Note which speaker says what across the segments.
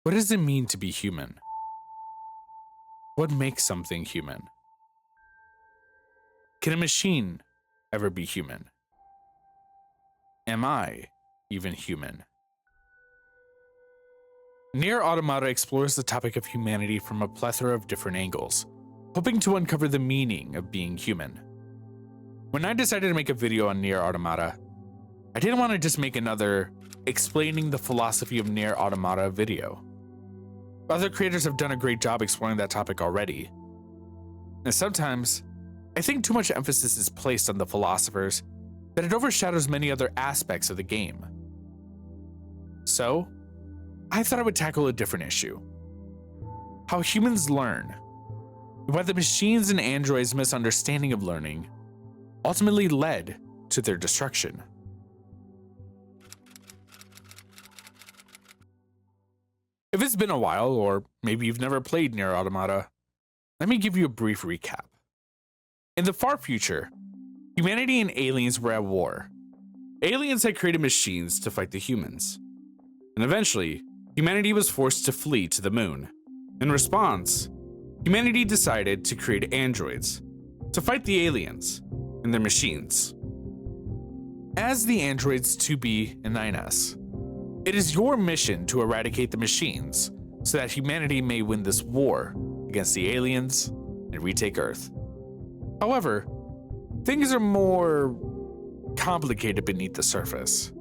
Speaker 1: What does it mean to be human? What makes something human? Can a machine ever be human? Am I even human? Nier Automata explores the topic of humanity from a plethora of different angles, hoping to uncover the meaning of being human. When I decided to make a video on Nier Automata, I didn't want to just make another explaining the philosophy of Nier Automata video. Other creators have done a great job exploring that topic already. And sometimes, I think too much emphasis is placed on the philosophers that it overshadows many other aspects of the game. So, I thought I would tackle a different issue. How humans learn, and why the machines and androids' misunderstanding of learning ultimately led to their destruction. If it's been a while, or maybe you've never played Nier Automata, let me give you a brief recap. In the far future, humanity and aliens were at war. Aliens had created machines to fight the humans, and eventually, humanity was forced to flee to the moon. In response, humanity decided to create androids to fight the aliens and their machines. As the androids 2B and 9S, it is your mission to eradicate the machines so that humanity may win this war against the aliens and retake Earth. However, things are more complicated beneath the surface,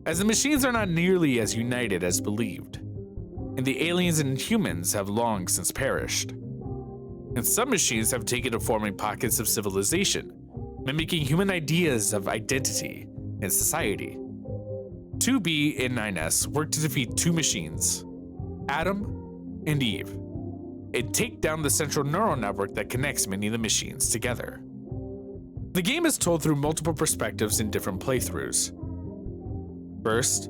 Speaker 1: as the machines are not nearly as united as believed, and the aliens and humans have long since perished. And some machines have taken to forming pockets of civilization, mimicking human ideas of identity and society. 2B and 9S work to defeat two machines, Adam and Eve, and take down the central neural network that connects many of the machines together. The game is told through multiple perspectives in different playthroughs. First,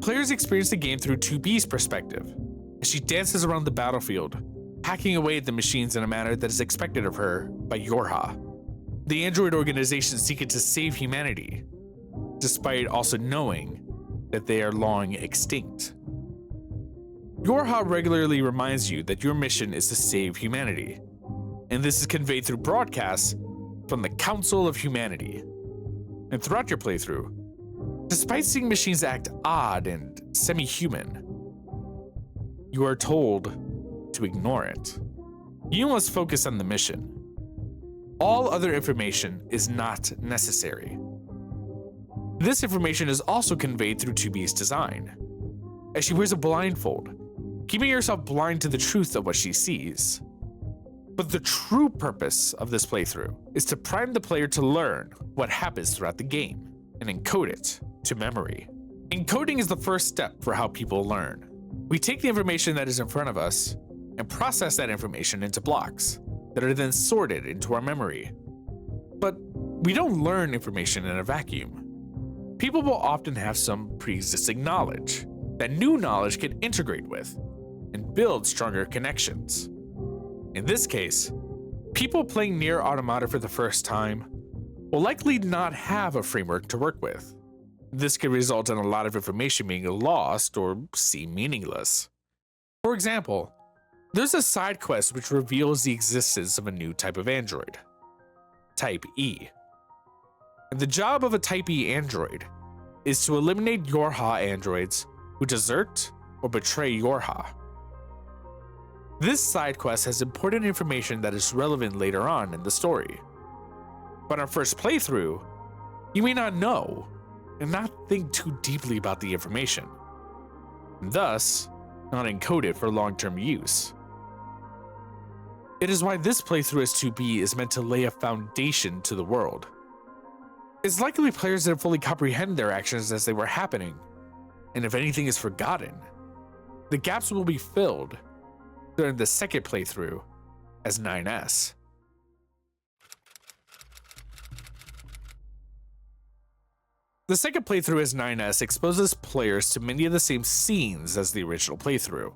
Speaker 1: players experience the game through 2B's perspective, as she dances around the battlefield, hacking away at the machines in a manner that is expected of her by Yorha, the android organization seeking to save humanity, despite also knowing that they are long extinct. Yorha regularly reminds you that your mission is to save humanity, and this is conveyed through broadcasts from the Council of Humanity. And throughout your playthrough, despite seeing machines act odd and semi-human, you are told to ignore it. You must focus on the mission. All other information is not necessary. This information is also conveyed through 2B's design, as she wears a blindfold, keeping herself blind to the truth of what she sees. But the true purpose of this playthrough is to prime the player to learn what happens throughout the game and encode it to memory. Encoding is the first step for how people learn. We take the information that is in front of us and process that information into blocks that are then sorted into our memory. But we don't learn information in a vacuum. People will often have some pre-existing knowledge that new knowledge can integrate with and build stronger connections. In this case, people playing Nier Automata for the first time will likely not have a framework to work with. This could result in a lot of information being lost or seem meaningless. For example, there's a side quest which reveals the existence of a new type of android, Type E. And the job of a Type E android is to eliminate Yorha androids who desert or betray Yorha. This side quest has important information that is relevant later on in the story. But on our first playthrough, you may not know and not think too deeply about the information, and thus not encode it for long-term use. It is why this playthrough as 2B is meant to lay a foundation to the world. It's likely players didn't fully comprehend their actions as they were happening, and if anything is forgotten, the gaps will be filled during the second playthrough as 9S. The second playthrough as 9S exposes players to many of the same scenes as the original playthrough,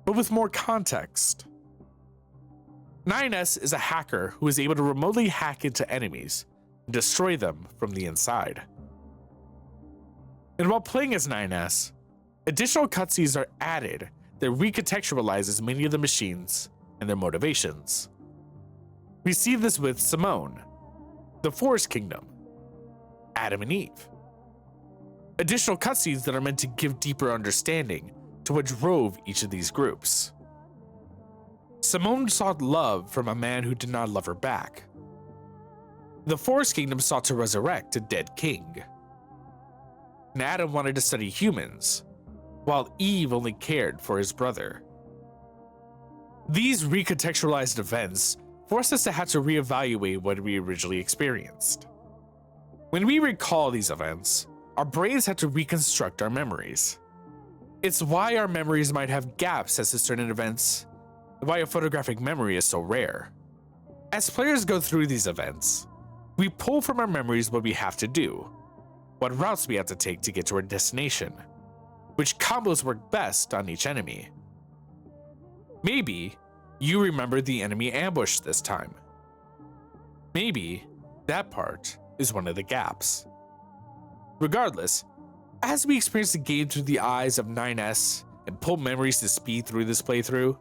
Speaker 1: but with more context. 9S is a hacker who is able to remotely hack into enemies and destroy them from the inside. And while playing as 9S, additional cutscenes are added that recontextualizes many of the machines and their motivations. We see this with Simone, the Forest Kingdom, Adam and Eve. Additional cutscenes that are meant to give deeper understanding to what drove each of these groups. Simone sought love from a man who did not love her back. The Forest Kingdom sought to resurrect a dead king. And Adam wanted to study humans, while Eve only cared for his brother. These recontextualized events force us to have to reevaluate what we originally experienced. When we recall these events, our brains have to reconstruct our memories. It's why our memories might have gaps as to certain events, and why a photographic memory is so rare. As players go through these events, we pull from our memories what we have to do, what routes we have to take to get to our destination, which combos work best on each enemy. Maybe you remember the enemy ambush this time. Maybe that part is one of the gaps. Regardless, as we experience the game through the eyes of 9S and pull memories to speed through this playthrough,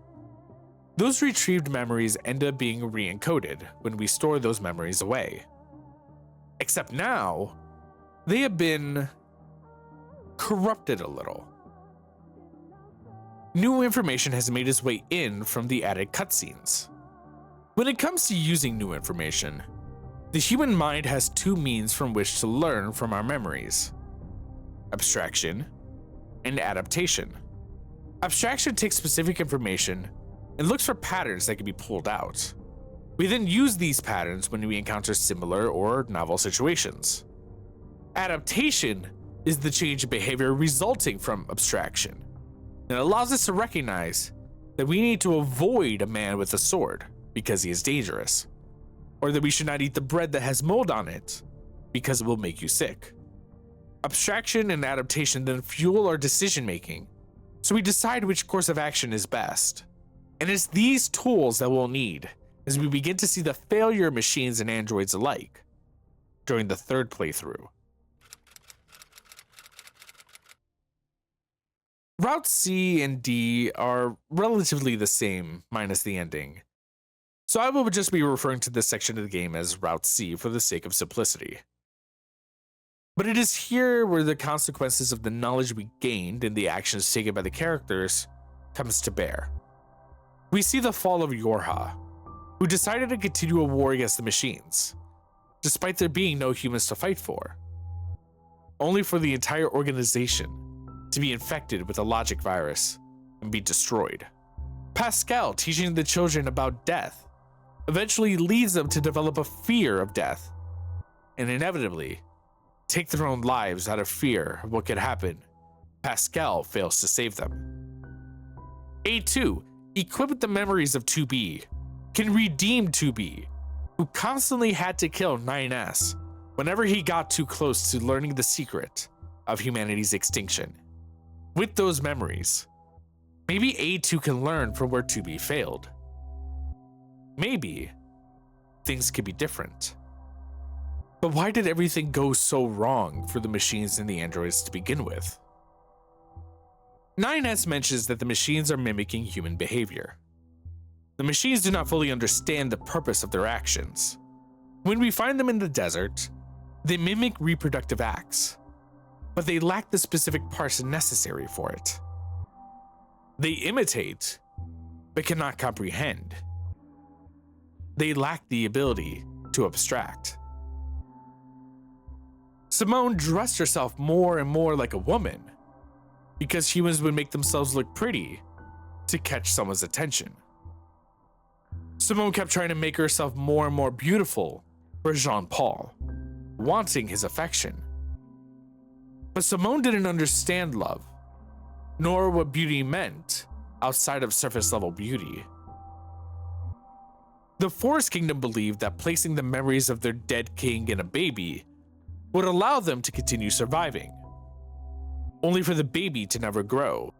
Speaker 1: those retrieved memories end up being re-encoded when we store those memories away. Except now, they have been corrupted a little. New information has made its way in from the added cutscenes. When it comes to using new information, the human mind has two means from which to learn from our memories: abstraction and adaptation. Abstraction takes specific information and looks for patterns that can be pulled out. We then use these patterns when we encounter similar or novel situations. Adaptation is the change in behavior resulting from abstraction. It allows us to recognize that we need to avoid a man with a sword because he is dangerous, or that we should not eat the bread that has mold on it because it will make you sick. Abstraction and adaptation then fuel our decision making, so we decide which course of action is best. And it's these tools that we'll need as we begin to see the failure of machines and androids alike during the third playthrough. Routes C and D are relatively the same, minus the ending, so I will just be referring to this section of the game as Route C for the sake of simplicity. But it is here where the consequences of the knowledge we gained and the actions taken by the characters comes to bear. We see the fall of Yorha, who decided to continue a war against the machines, despite there being no humans to fight for, only for the entire organization to be infected with a logic virus and be destroyed. Pascal teaching the children about death eventually leads them to develop a fear of death, and inevitably take their own lives out of fear of what could happen. Pascal fails to save them. A2, equipped with the memories of 2B, can redeem 2B, who constantly had to kill 9S whenever he got too close to learning the secret of humanity's extinction. With those memories, maybe A2 can learn from where 2B failed. Maybe things could be different. But why did everything go so wrong for the machines and the androids to begin with? 9S mentions that the machines are mimicking human behavior. The machines do not fully understand the purpose of their actions. When we find them in the desert, they mimic reproductive acts, but they lack the specific parts necessary for it. They imitate, but cannot comprehend. They lack the ability to abstract. Simone dressed herself more and more like a woman because humans would make themselves look pretty to catch someone's attention. Simone kept trying to make herself more and more beautiful for Jean-Paul, wanting his affection. But Simone didn't understand love, nor what beauty meant outside of surface level beauty. The Forest Kingdom believed that placing the memories of their dead king in a baby would allow them to continue surviving, only for the baby to never grow,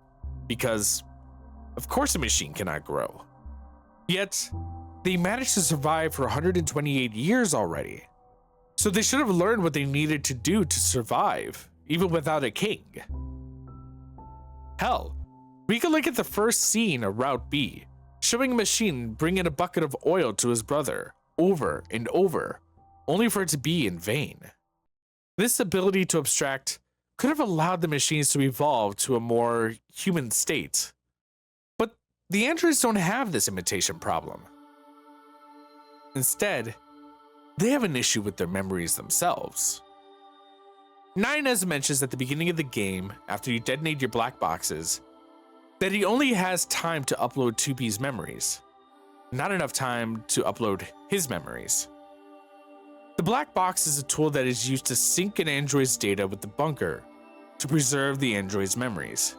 Speaker 1: because of course a machine cannot grow. Yet, they managed to survive for 128 years already, so they should have learned what they needed to do to survive, even without a king. Hell, We could look at the first scene of Route B, showing a machine bringing a bucket of oil to his brother over and over, only for it to be in vain. This ability to abstract could have allowed the machines to evolve to a more human state. But the androids don't have this imitation problem. Instead, they have an issue with their memories themselves. 9S mentions at the beginning of the game, after you detonate your black boxes, that he only has time to upload 2B's memories, not enough time to upload his memories. The black box is a tool that is used to sync an android's data with the bunker to preserve the android's memories,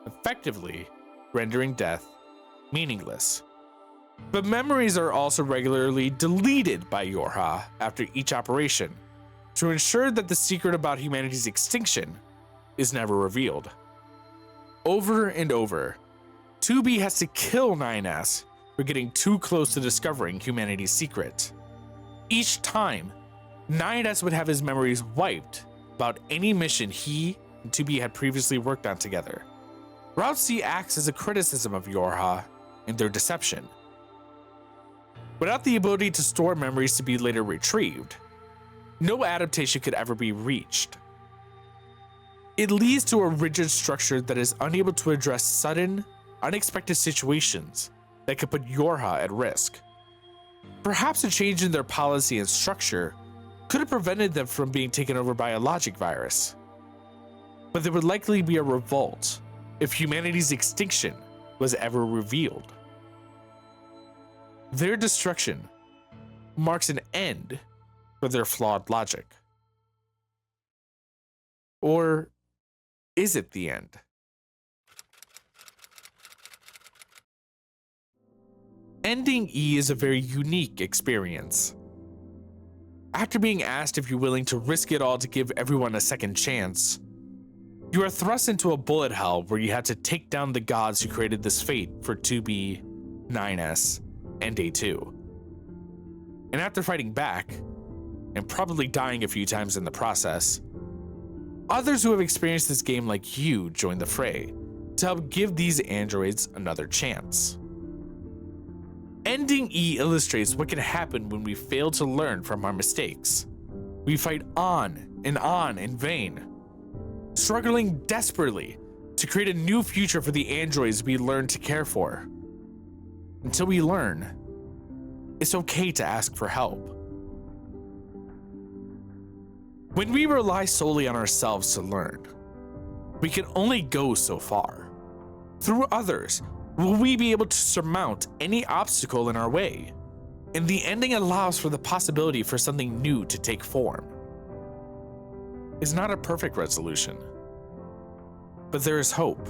Speaker 1: effectively rendering death meaningless. But memories are also regularly deleted by Yorha after each operation to ensure that the secret about humanity's extinction is never revealed. Over and over, 2B has to kill 9S for getting too close to discovering humanity's secret. Each time, 9S would have his memories wiped about any mission he and 2B had previously worked on together. Route C acts as a criticism of Yorha and their deception. Without the ability to store memories to be later retrieved, no adaptation could ever be reached. It leads to a rigid structure that is unable to address sudden, unexpected situations that could put Yorha at risk. Perhaps a change in their policy and structure could have prevented them from being taken over by a logic virus. But there would likely be a revolt if humanity's extinction was ever revealed. Their destruction marks an end for their flawed logic. Or is it the end? Ending E is a very unique experience. After being asked if you're willing to risk it all to give everyone a second chance, you are thrust into a bullet hell where you have to take down the gods who created this fate for 2B, 9S, and A2. And after fighting back, and probably dying a few times in the process, others who have experienced this game like you join the fray to help give these androids another chance. Ending E illustrates what can happen when we fail to learn from our mistakes. We fight on in vain, struggling desperately to create a new future for the androids we learn to care for. Until we learn, it's okay to ask for help. When we rely solely on ourselves to learn, we can only go so far. Through others, will we be able to surmount any obstacle in our way? And the ending allows for the possibility for something new to take form. It's not a perfect resolution, but there is hope.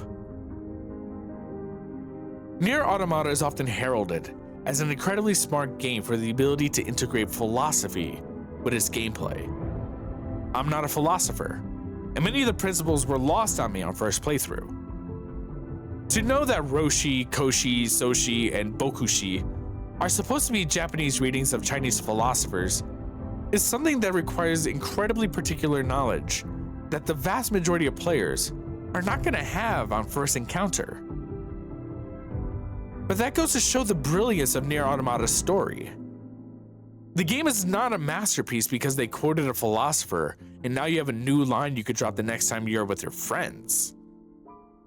Speaker 1: Nier Automata is often heralded as an incredibly smart game for the ability to integrate philosophy with its gameplay. I'm not a philosopher, and many of the principles were lost on me on first playthrough. To know that Roshi, Koshi, Soshi, and Bokushi are supposed to be Japanese readings of Chinese philosophers is something that requires incredibly particular knowledge that the vast majority of players are not going to have on first encounter. But that goes to show the brilliance of Nier Automata's story. The game is not a masterpiece because they quoted a philosopher and now you have a new line you could drop the next time you're with your friends.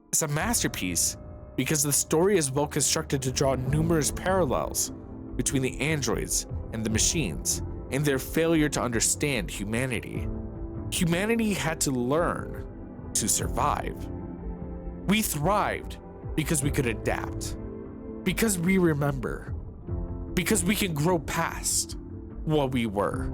Speaker 1: It's a masterpiece because the story is well constructed to draw numerous parallels between the androids and the machines and their failure to understand humanity. Humanity had to learn to survive. We thrived because we could adapt, because we remember, because we can grow past what we were.